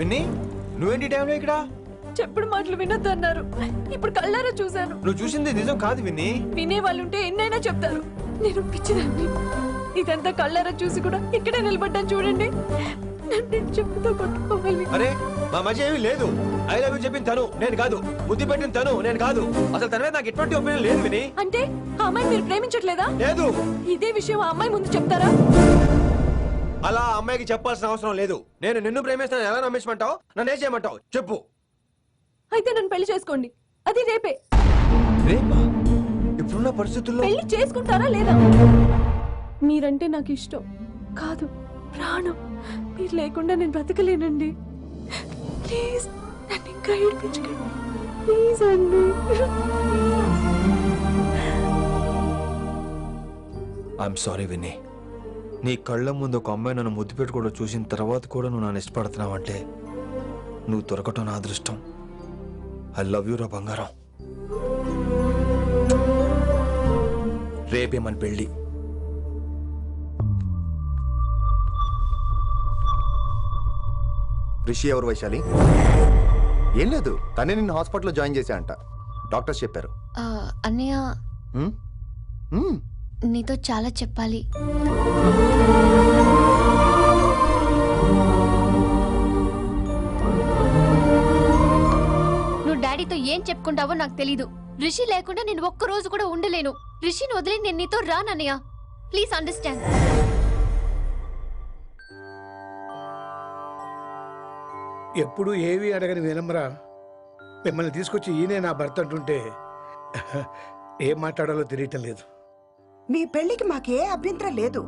Winnie నువ్వేంటి టైంలో ఇక్కడ? చెప్పుడు మాటలు వినొద్దు అన్నారు, ఇప్పుడు కళ్ళారా చూశాను. నువ్వు చూసింది నిజం కాదు విన్నీ. వినే వాళ్ళుంటే ఎన్నైనా చెప్తారు, నేను పిచ్చిదాన్ని. ఇదంతా కళ్ళారా చూసి కూడా ఇక్కడే నిలబడ్డాను చూడండి. నన్ను చెప్పుతో కొట్టుకోవాలి. అరే మా మధ్య ఏమీ లేదు. ఐ లవ్ యూ చెప్పిన తను, నేను కాదు. బుద్ధి పెట్టిన తను, నేను కాదు. అసలు తన మీద నాకు ఎటువంటి ఒపీనియన్ లేదు విని. అంటే ఆ అమ్మాయి మీరు ప్రేమించట్లేదా? లేదు. ఇదే విషయం ఆ అమ్మాయి ముందు చెప్తారా? అలా అమ్మాయికి చెప్పాల్సిన అవసరం లేదు. నేను నిన్ను ప్రేమిస్తాను ఎలా నమ్మించమంటావు? నన్ను ఏం చేయమంటావు చెప్పు. అయితే నన్ను పెళ్లి చేసుకోండి, అది రేపే. రేపా? ఇప్పుడున్న పరిస్థితుల్లో పెళ్లి చేసుకుంటారా లేదా? మీరంటే నాకు ఇష్టం కాదు, ప్రాణం. మీరు లేకుండా నేను బ్రతకలేనండి. ప్లీజ్ నన్ను ఇంకా ఏడిపించకండి, ప్లీజ్ అండి. I'm sorry Vinny. నీ కళ్ళ ముందు ఒక అమ్మాయి నన్ను ముద్దు పెట్టుకోవడం చూసిన తర్వాత కూడా నువ్వు నన్ను ఇష్టపడుతున్నావు అంటే నువ్వు దొరకటం నా అదృష్టం. ఐ లవ్ యూ రా బంగారం. రేపే మన పెళ్ళి. రిషి ఎవరు వైశాలి? ఏం లేదు, తనే నిన్ను హాస్పిటల్లో జాయిన్ చేశా అంట, డాక్టర్స్ చెప్పారు. అన్నయ్య నీతో చాలా చెప్పాలి. నువ్వు డాడీతో ఏం చెప్పుకుంటావో నాకు తెలీదు. రిషి లేకుండా నేను ఒక్క రోజు కూడా ఉండలేను. రిషిని వదిలి నేను నీతో రానన్నయ్య, ప్లీజ్ అండర్స్టాండ్. ఎప్పుడు ఏవి అడగని వినమ్రా మిమ్మల్ని తీసుకొచ్చి ఈయనే నా భర్త అంటుంటే ఏం మాట్లాడాలో తెలియటం లేదు. మీ పెళ్లికి మాకే అభ్యంతరం లేదు,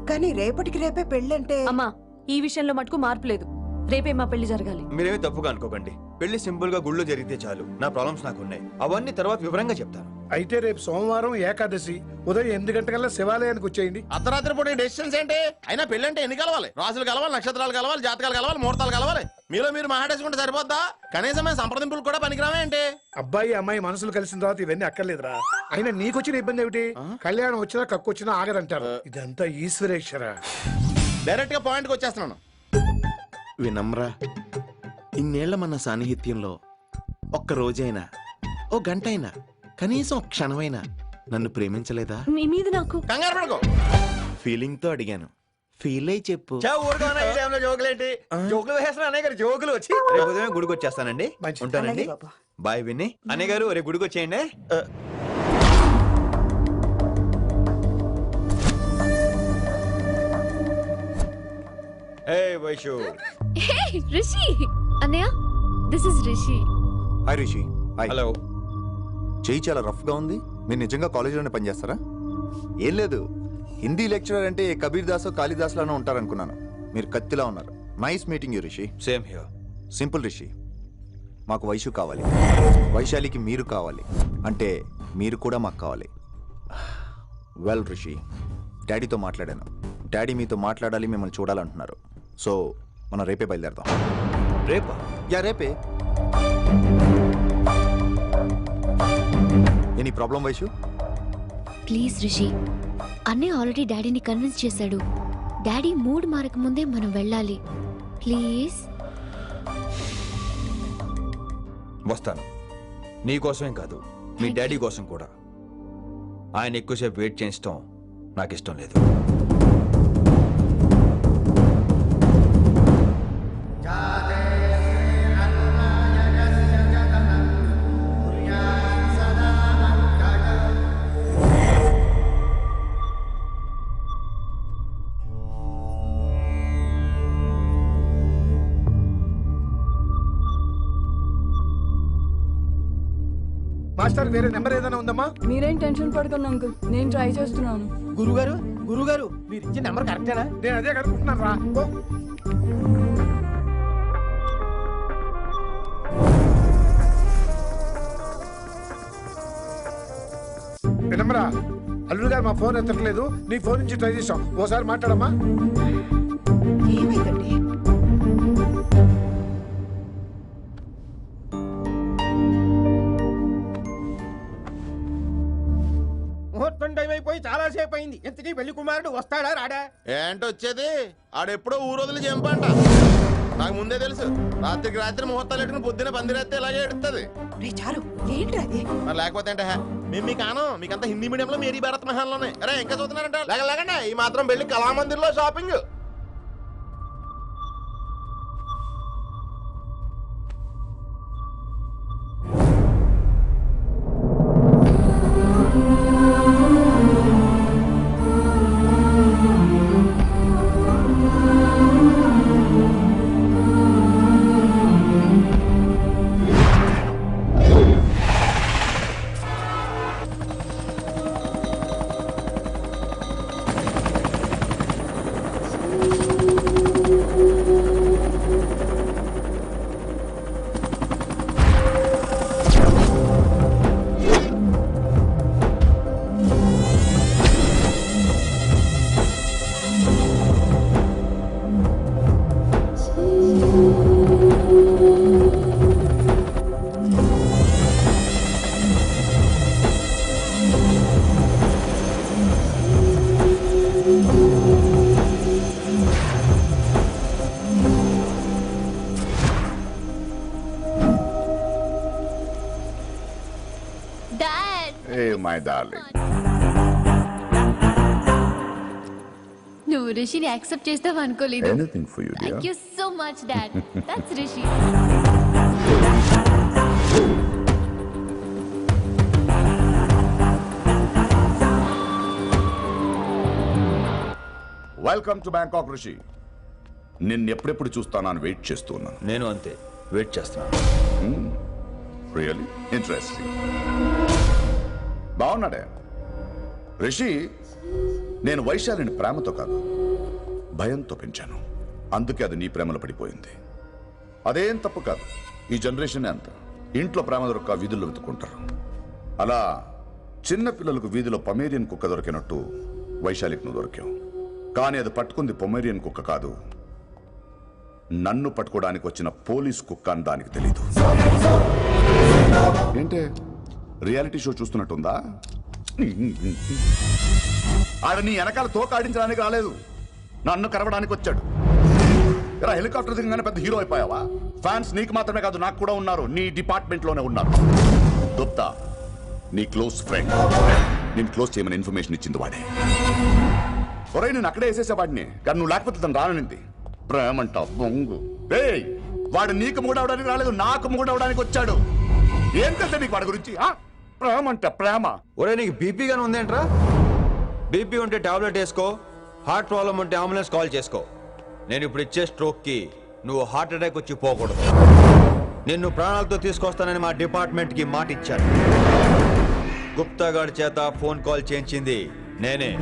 కానీ రేపటికి రేపే పెళ్ళంటే. అమ్మా ఈ విషయంలో మటుకు మార్పు లేదు, రేపే మా పెళ్లి జరగాలి. మీరేమీ తప్పుగా అనుకోకండి. పెళ్లి సింపుల్ గా గుళ్ళో జరిగితే చాలు. నా ప్రాబ్లమ్స్ నాకున్నాయి, అవన్నీ తర్వాత వివరంగా చెప్తాను. అయితే రేపు సోమవారం ఏకాదశి ఉదయం 8 గంటలకల్లా శివాలయానికి వచ్చేయండి. అర్ధరాత్రి పూట డెసిషన్స్ ఏంటి? అయినా పెళ్ళంటే ఎన్ని కలవాలి? రాజులు కలవాలి, నక్షత్రాలు కలవాలి, జాతకాలు కలవాలి, ముహూర్తాలు కలవాలి. మీలో మీరు మాట్లాడేసుకుంటే సరిపోద్దా? కనీసమే సంప్రదింపులు కూడా పనికిరావే ఏంటి? అబ్బాయి అమ్మాయి మనసులు కలిసిన తర్వాత ఇవన్నీ అక్కర్లేదురా. అయినా నీకొచ్చిన ఇబ్బంది ఏమిటి? కళ్యాణం వచ్చినా కక్కొచ్చినా ఆగదంటారు. ఇదంతా ఈశ్వరేశ్వర. డైరెక్ట్ గా పాయింట్కి వచ్చేస్తున్నాను. వినమ్రా, ఇన్నేళ్ల మన సాన్నిహిత్యంలో ఒక్క రోజైనా, ఓ గంట అయినా, కనీసం క్షణమైనా నన్ను ప్రేమించలేదా? మీ మీద నాకు కంగారు పడుకో, ఫీలింగ్ తో అడిగాను. ఫీల్ అయి చెప్పు. జోకులేంటి? జోకులు వేస్తున్నా అన్నయ్య గారు. జోకులు వచ్చి రేపు ఉదయం గుడికి వచ్చేస్తానండి. ఉంటానండి. బాయ్ విన్నీ. అన్నయ్య గారు రేపు గుడికి వచ్చేయండి. Hey Vaishu. Hey Rishi. అన్నయ్య, this is Rishi. Hi Rishi. Hi. Hello. చెయ్యి చాలా రఫ్ గా ఉంది. మీరు నిజంగా కాలేజీలోనే పనిచేస్తారా? ఏం లేదు, హిందీ లెక్చరర్ అంటే కబీర్ దాసో కాళిదాస్ లానో ఉంటారనుకున్నాను. మీరు కత్తిలా ఉన్నారు. Nice meeting you Rishi. Same here. Simple Rishi, మాకు వైషు కావాలి, వైశాలికి మీరు కావాలి, అంటే మీరు కూడా మాకు కావాలి. వెల్ రిషి, డాడీతో మాట్లాడాను. డాడీ మీతో మాట్లాడాలి, మిమ్మల్ని చూడాలంటున్నారు. సో మనం రేపే బయలుదేరదాం. రేపా? యా రేపే. Any problem Vaishu? Please Rishi, అన్నయ్య ఆల్రెడీ డాడీని కన్విన్స్ చేశాడు. డాడీ మూడ్ మారక ముందే మనం వెళ్ళాలి, ప్లీజ్. వస్తాను. నీ కోసమేం కాదు, మీ డాడీ కోసం కూడా. ఆయన ఎక్కువసేపు వెయిట్ చేయించడం నాకు ఇష్టం లేదు. మాస్టర్ వేరే నెంబర్ ఏదైనా ఉందమ్మా? మీరేం టెన్షన్ పడకండి అంకుల్, నేను ట్రై చేస్తున్నాను. గురుగారు మీరు ఇచ్చే నెంబర్ కరెక్టేనా? నేను అదే కనుక్కుంటున్నాను రా. వినమ్రా, అల్లుడు గారు మా ఫోన్ ఎత్తట్లేదు, నీ ఫోన్ నుంచి ట్రై చేసాం, ఓసారి మాట్లాడమ్మా. ఏమైందండి? ముహూర్తం టైం అయిపోయి చాలా సేపు అయింది. ఇంతకీ పెళ్లి కుమారుడు వస్తాడా రాడా? ఏంటొచ్చేది? ఆడెప్పుడో ఊరొదిలి చెంపంట. నాకు ముందే తెలుసు. రాత్రికి రాత్రి ముహూర్తాలు పెట్టుకుని పొద్దున పందిరేస్తే ఇలాగే ఎడుతుంది. రే చారు ఏంటి అది? మరి లేకపోతే అంటే మేము మీకు ఆను మీకంతా హిందీ మీడియంలో మేరీ భారత్ మహాల్లోనే. అరే ఇంకా చూస్తున్నారంట లేకండి ఈ మాత్రం వెళ్ళి కళామందిర్లో షాపింగ్. My darling. నువ్వు రిషిని యాక్సెప్ట్ చేస్తావు అనుకోలేదు. Anything for you, dear. Thank you so much, Dad. That's Rishi. Welcome to Bangkok, Rishi. నిన్ను ఎప్పుడెప్పుడు చూస్తానని వెయిట్ చేస్తున్నాను. నేను అంతే వెయిట్ చేస్తున్నాను. Really interesting. బాగున్నాడే రిషి. నేను వైశాలిని ప్రేమతో కాదు భయంతో పెంచాను. అందుకే అది నీ ప్రేమలో పడిపోయింది. అదేం తప్పు కాదు. ఈ జనరేషన్ అంత ఇంట్లో ప్రేమ దొరక్క వీధుల్లో వెతుకుంటారు. అలా చిన్న పిల్లలకు వీధిలో పొమేరియన్ కుక్క దొరికినట్టు వైశాలికి నువ్వు దొరికావు. కానీ అది పట్టుకుంది పొమేరియన్ కుక్క కాదు, నన్ను పట్టుకోవడానికి వచ్చిన పోలీస్ కుక్క అని దానికి తెలీదు. ఏంటే రియాలిటీ షో చూస్తున్నట్టుందా? ఆడ నీ వెనకాల తోక ఆడించడానికి రాలేదు, నన్ను కరవడానికి వచ్చాడు. ఇలా హెలికాప్టర్ దిగగానే పెద్ద హీరో అయిపోయావా? ఫ్యాన్స్ నీకు మాత్రమే కాదు నాకు కూడా ఉన్నారు, నీ డిపార్ట్మెంట్ లోనే ఉన్నారు. గుప్తా నీ క్లోజ్ ఫ్రెండ్, నేను క్లోజ్ చేయమని ఇన్ఫర్మేషన్ ఇచ్చింది వాడే. ఒరే నేను అక్కడే వేసేసేవాడిని, కానీ నువ్వు లేకపోతే తను రానుంది. ప్రేమంట బొంగు. వాడు నీకు మూడవడానికి రాలేదు, నాకు మూడవడానికి వచ్చాడు. ఏం తెలుసా నీకు వాడి గురించి? ప్రేమంట ప్రేమ. ఒరే నీకు బీపీగానే ఉందేంట్రా? బీపీ ఉంటే టాబ్లెట్ వేసుకో, హార్ట్ ప్రాబ్లం ఉంటే అంబులెన్స్ కాల్ చేసుకో. నేను ఇప్పుడు ఇచ్చే స్ట్రోక్ కి నువ్వు హార్ట్ అటాక్ వచ్చి పోకూడదు. నిన్ను ప్రాణాలతో తీసుకొస్తానని మా డిపార్ట్మెంట్ కి మాట ఇచ్చాను. గుప్తా గారి చేత ఫోన్ కాల్ చేయించింది నేనే.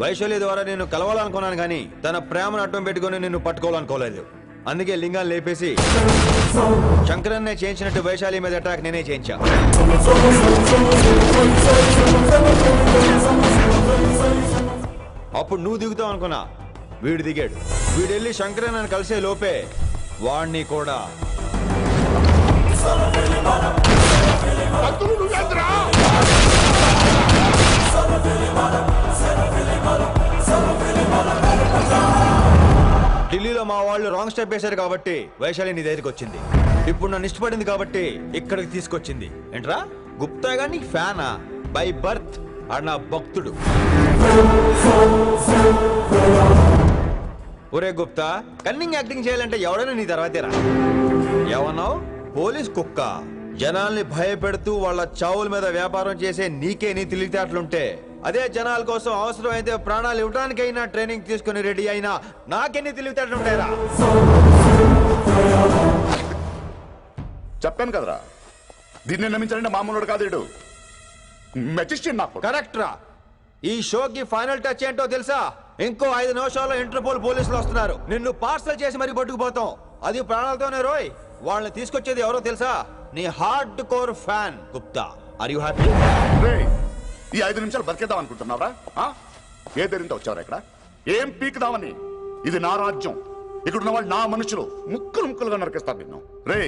వైశాలి ద్వారా నేను కలవాలనుకున్నాను, కానీ తన ప్రేమను అడ్డం పెట్టుకుని నిన్ను పట్టుకోవాలనుకోలేదు. అందుకే లింగాన్ని లేపేసి శంకరన్నే చేయించినట్టు వైశాలి మీద అటాక్ నేనే చేయించా. అప్పుడు నువ్వు దిగుతావు అనుకున్నా, వీడు దిగాడు. వీడు వెళ్ళి శంకరన్నని కలిసే లోపే వాణ్ణి కూడా ఢిల్లీలో మా వాళ్ళు రాంగ్ స్టెప్ వేశారు కాబట్టి వైశాలి నీ దగ్గరికి వచ్చింది. ఇప్పుడు నన్ను ఇష్టపడింది కాబట్టి ఇక్కడికి తీసుకొచ్చింది. ఏంట్రా గుప్తా గారు నీకు ఫ్యానా? బై బర్త్ ఆడు నా భక్తుడు. ఒరే గుప్తా, కన్నింగ్ యాక్టింగ్ చేయాలంటే ఎవరైనా నీ తర్వాతేరా. ఏమన్నావు? పోలీస్ కుక్క. జనాల్ని భయపెడుతూ వాళ్ళ చావుల మీద వ్యాపారం చేసే నీకే నీ తెలివితేటలుంటే, అదే జనాల కోసం అవసరమైతే ప్రాణాలు ఇవ్వడానికైనా ట్రైనింగ్ తీసుకుని రెడీ అయినా నాకెన్ని తెలివితేటలు ఉంటాయరా? చెప్పాను కదరా, దీన్ని నమ్మించాలంటే మామూలుడు కాదు, వీడు మెజిస్టియన్. నాకు కరెక్ట్ రా. ఈ షోకి ఫైనల్ టచ్ ఏంటో తెలుసా? ఇంకో 5 నిమిషాల్లో ఇంటర్పోల్ పోలీసులు వస్తున్నారు. నిన్ను పార్సల్ చేసి మరీ పట్టుకుపోతాం, అది ప్రాణాలతోనే రోయ్. వాళ్ళని తీసుకొచ్చేది ఎవరో తెలుసా? నీ hard core fan Gupta. Are you happy? ఈ 5 నిమిషాలు బతికేద్దాం అనుకుంటున్నావరా? ఏ ధైర్యంతో వచ్చావరా ఇక్కడ? ఏం పీకుదామని? ఇది నా రాజ్యం, ఇక్కడ ఉన్న వాళ్ళు నా మనుషులు. ముక్కలు ముక్కలుగా నరికేస్తారు నిన్ను. రే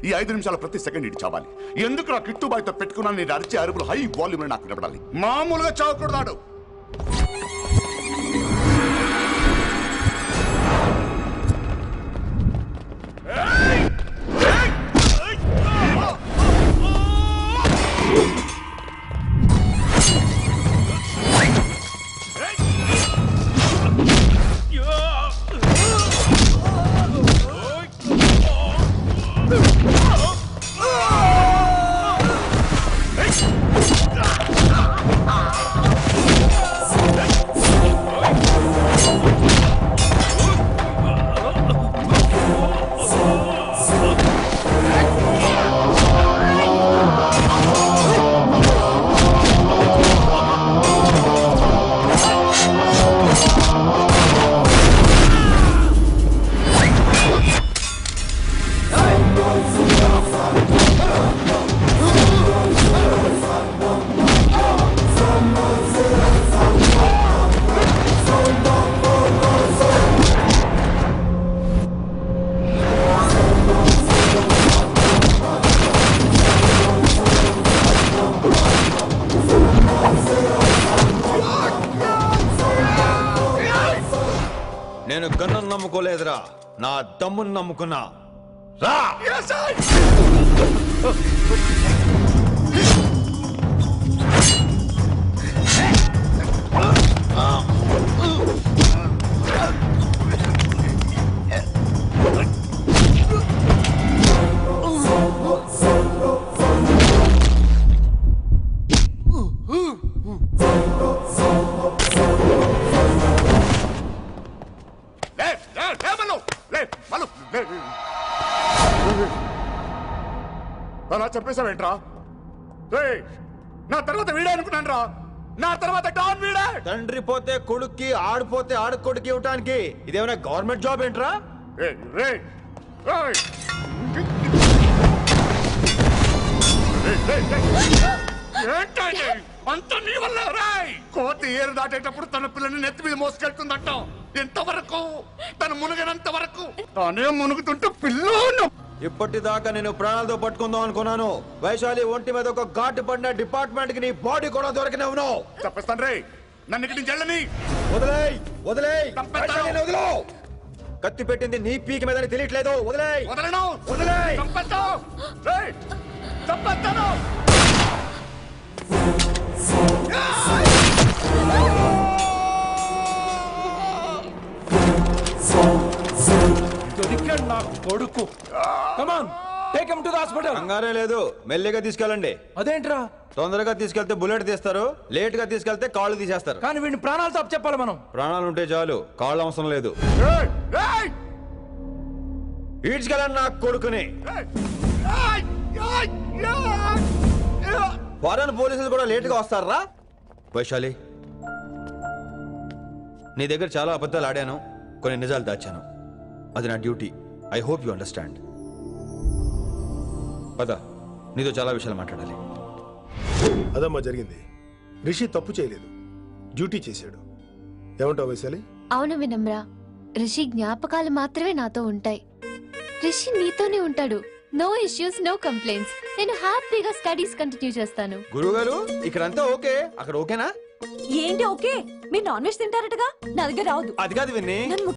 ఈ 5 నిమిషాలు ప్రతి సెకండ్ ఇటు చావాలి. ఎందుకు నా కిట్టుబాయితో పెట్టుకున్నాను? నేను అరిచే అరుపులు హై వాల్యూమ్ నాకు వినపడాలి. మామూలుగా చావకూడదాడు. నేను గన్నును నమ్ముకోలేదురా, నా దమ్మును నమ్ముకున్నా. రా. అలా చెప్పేశావేంట్రా? నా తర్వాత వీడే అనుకున్నాను రా. నా తర్వాత డాన్ వీడే. తండ్రి పోతే కొడుక్కి, ఆడిపోతే ఆడుకొడుకి ఇవ్వటానికి ఇదేమైనా గవర్నమెంట్ జాబ్ ఏంట్రా? అంత నీ వల్ల రాయ్. కోతి ఏరు దాటేటప్పుడు తన పిల్లని నెత్తి మీద మోసుకెళ్తుందట. ఎంతవరకు? తను మునగనంత వరకు తానే మునుగుతుంటే పిల్లను. ఇప్పటిదాకా నేను ప్రాణాలతో పట్టుకుందాం అనుకున్నాను. వైశాలి ఒంటి మీద ఒక ఘాటు పడిన డిపార్ట్మెంట్ కి నీ బాడీ కూడా దొరకనివ్వను. చెప్పేస్తాను రే. నన్ను ఇక్కడి నుంచి వెళ్ళని. వదిలేయ్, వదిలేయ్, వైశాలిని వదిలో. కత్తి పెట్టింది నీ పీక మీద తెలియట్లేదు. వదిలేయ్. వదలను. వదిలేయ్. చంపేస్తావు. రేయ్, చంపేస్తాను. దొరికాడు నా కొడుకు. Come on, take him to the hospital. కంగారే లేదు, మెల్లిగా తీసుకెళ్ళండి. అదేంట్రా? తొందరగా తీసుకెళ్తే బుల్లెట్ తీస్తారు, లేట్ గా తీసుకెళ్తే కాళ్ళు తీసేస్తారు. కానీ వీడిని ప్రాణాలతో చెప్పాలి మనం. ప్రాణాలు ఉంటే చాలు, కాళ్ళు అవసరం లేదు. ఈడ్చుకెళ్ళండి నా కొడుకుని. ఫారెన్ పోలీసులు కూడా లేట్ గా వస్తారా? వైశాలి, నీ దగ్గర చాలా అబద్ధాలు ఆడాను, కొన్ని నిజాలు దాచాను. అది నా duty. I hope you understand. పద, నీతో చాలా విషయాలు మాట్లాడాలి. అదమ్మా జరిగింది. రిషి తప్పు చేయలేదు, డ్యూటీ చేశాడు. ఏమంటావు వైశాలి? అవును వినమ్ర, రిషి జ్ఞాపకాలు మాత్రమే నాతో ఉంటాయి. రిషి నీతోనే ఉంటాడు. No issues, no complaints. నేను హ్యాపీగా స్టడీస్ కంటిన్యూ చేస్తాను. గురుగారు, ఇక్కడంతా ఓకే, అక్కడ ఓకేనా? ఏంటి ఓకే? మీరు నాన్ వెజ్ తింటారటగా, నా దగ్గర రావద్దు. అది కాదు విన్ని.